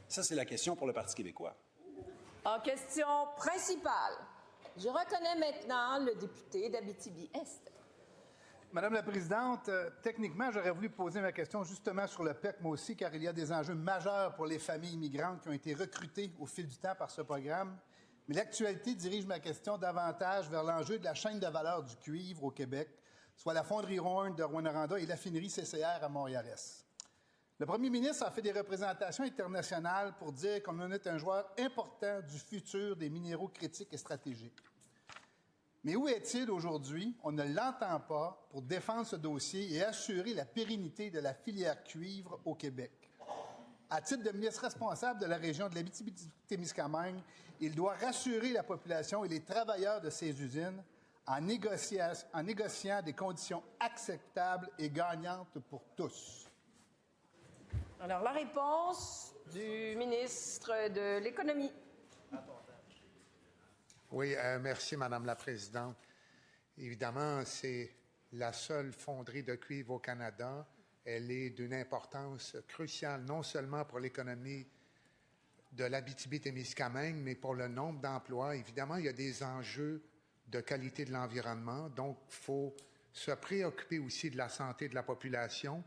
Ça, c'est la question pour le Parti québécois. En question principale, je reconnais maintenant le député d'Abitibi-Est. Madame la Présidente, techniquement, j'aurais voulu poser ma question justement sur le PEC, moi aussi, car il y a des enjeux majeurs pour les familles immigrantes qui ont été recrutées au fil du temps par ce programme. Mais l'actualité dirige ma question davantage vers l'enjeu de la chaîne de valeur du cuivre au Québec, soit la fonderie Horn de Rouyn-Noranda et l'affinerie CCR à Montréal-Est. Le premier ministre a fait des représentations internationales pour dire qu'on en est un joueur important du futur des minéraux critiques et stratégiques. Mais où est-il aujourd'hui? On ne l'entend pas pour défendre ce dossier et assurer la pérennité de la filière cuivre au Québec. À titre de ministre responsable de la région de l'Abitibi-Témiscamingue, il doit rassurer la population et les travailleurs de ces usines en négociant des conditions acceptables et gagnantes pour tous. Alors, la réponse du ministre de l'Économie. Oui, merci, Madame la Présidente. Évidemment, c'est la seule fonderie de cuivre au Canada. Elle est d'une importance cruciale, non seulement pour l'économie de l'Abitibi-Témiscamingue, mais pour le nombre d'emplois. Évidemment, il y a des enjeux de qualité de l'environnement, donc il faut se préoccuper aussi de la santé de la population.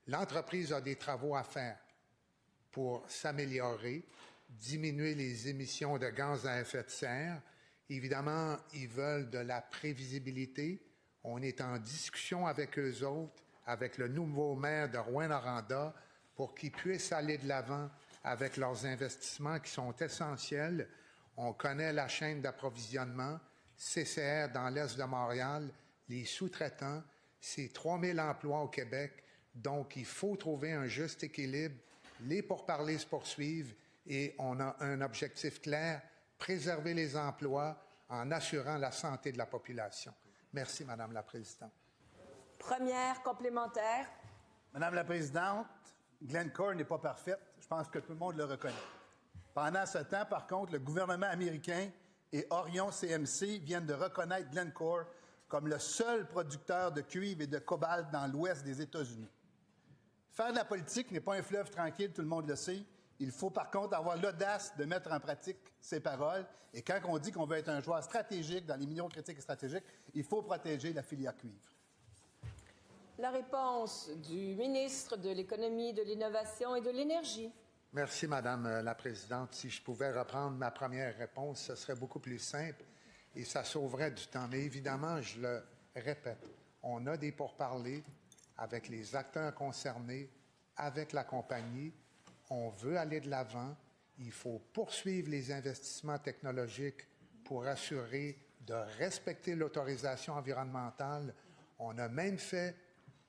L'entreprise a des travaux à faire pour s'améliorer, diminuer les émissions de gaz à effet de serre. Évidemment, ils veulent de la prévisibilité. On est en discussion avec eux autres, avec le nouveau maire de Rouyn-Noranda, pour qu'ils puissent aller de l'avant avec leurs investissements qui sont essentiels. On connaît la chaîne d'approvisionnement, CCR dans l'est de Montréal, les sous-traitants, c'est 3 000 emplois au Québec. Donc, il faut trouver un juste équilibre. Les pourparlers se poursuivent et on a un objectif clair, préserver les emplois en assurant la santé de la population. Merci, Madame la Présidente. Première complémentaire. Madame la Présidente, Glencore n'est pas parfaite. Je pense que tout le monde le reconnaît. Pendant ce temps, par contre, le gouvernement américain et Orion CMC viennent de reconnaître Glencore comme le seul producteur de cuivre et de cobalt dans l'ouest des États-Unis. Faire de la politique n'est pas un fleuve tranquille, tout le monde le sait. Il faut par contre avoir l'audace de mettre en pratique ces paroles. Et quand on dit qu'on veut être un joueur stratégique dans les minéraux critiques et stratégiques, il faut protéger la filière cuivre. La réponse du ministre de l'Économie, de l'Innovation et de l'Énergie. Merci, Madame la Présidente. Si je pouvais reprendre ma première réponse, ce serait beaucoup plus simple et ça sauverait du temps. Mais évidemment, je le répète, on a des pourparlers avec les acteurs concernés, avec la compagnie. On veut aller de l'avant. Il faut poursuivre les investissements technologiques pour assurer de respecter l'autorisation environnementale. On a même fait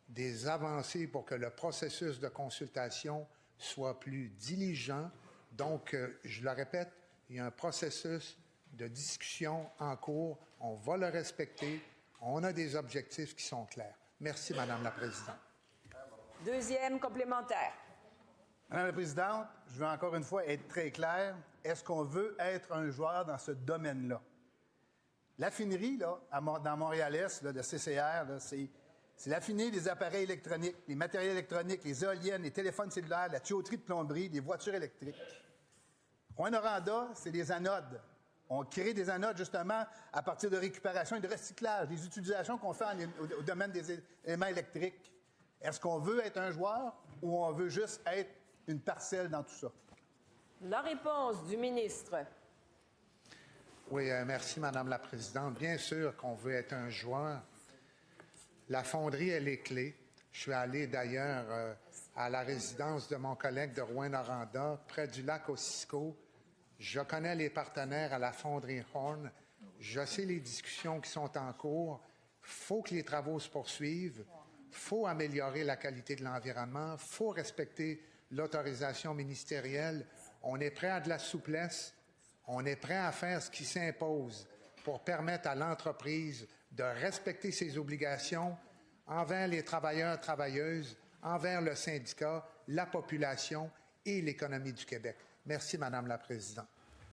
des avancées pour que le processus de consultation soit plus diligent. Donc, je le répète, il y a un processus de discussion en cours. On va le respecter. On a des objectifs qui sont clairs. Merci, Madame la Présidente. Deuxième complémentaire. Madame la Présidente, je veux encore une fois être très clair. Est-ce qu'on veut être un joueur dans ce domaine-là? L'affinerie, là, dans Montréal-Est, là, de CCR, là, c'est l'affinerie des appareils électroniques, les matériels électroniques, les éoliennes, les téléphones cellulaires, la tuyauterie de plomberie, les voitures électriques. Rouyn-Noranda, c'est des anodes. On crée des anodes, justement, à partir de récupération et de recyclage, des utilisations qu'on fait au domaine des éléments électriques. Est-ce qu'on veut être un joueur ou on veut juste être une parcelle dans tout ça? La réponse du ministre. Oui, merci, Madame la Présidente. Bien sûr qu'on veut être un joueur. La fonderie, elle est clé. Je suis allé d'ailleurs à la résidence de mon collègue de Rouyn-Noranda, près du lac Ossisco. Je connais les partenaires à la fonderie Horn. Je sais les discussions qui sont en cours. Il faut que les travaux se poursuivent. Il faut améliorer la qualité de l'environnement. Il faut respecter l'autorisation ministérielle. On est prêt à de la souplesse. On est prêt à faire ce qui s'impose pour permettre à l'entreprise de respecter ses obligations envers les travailleurs, travailleuses, envers le syndicat, la population et l'économie du Québec. Merci, Madame la Présidente.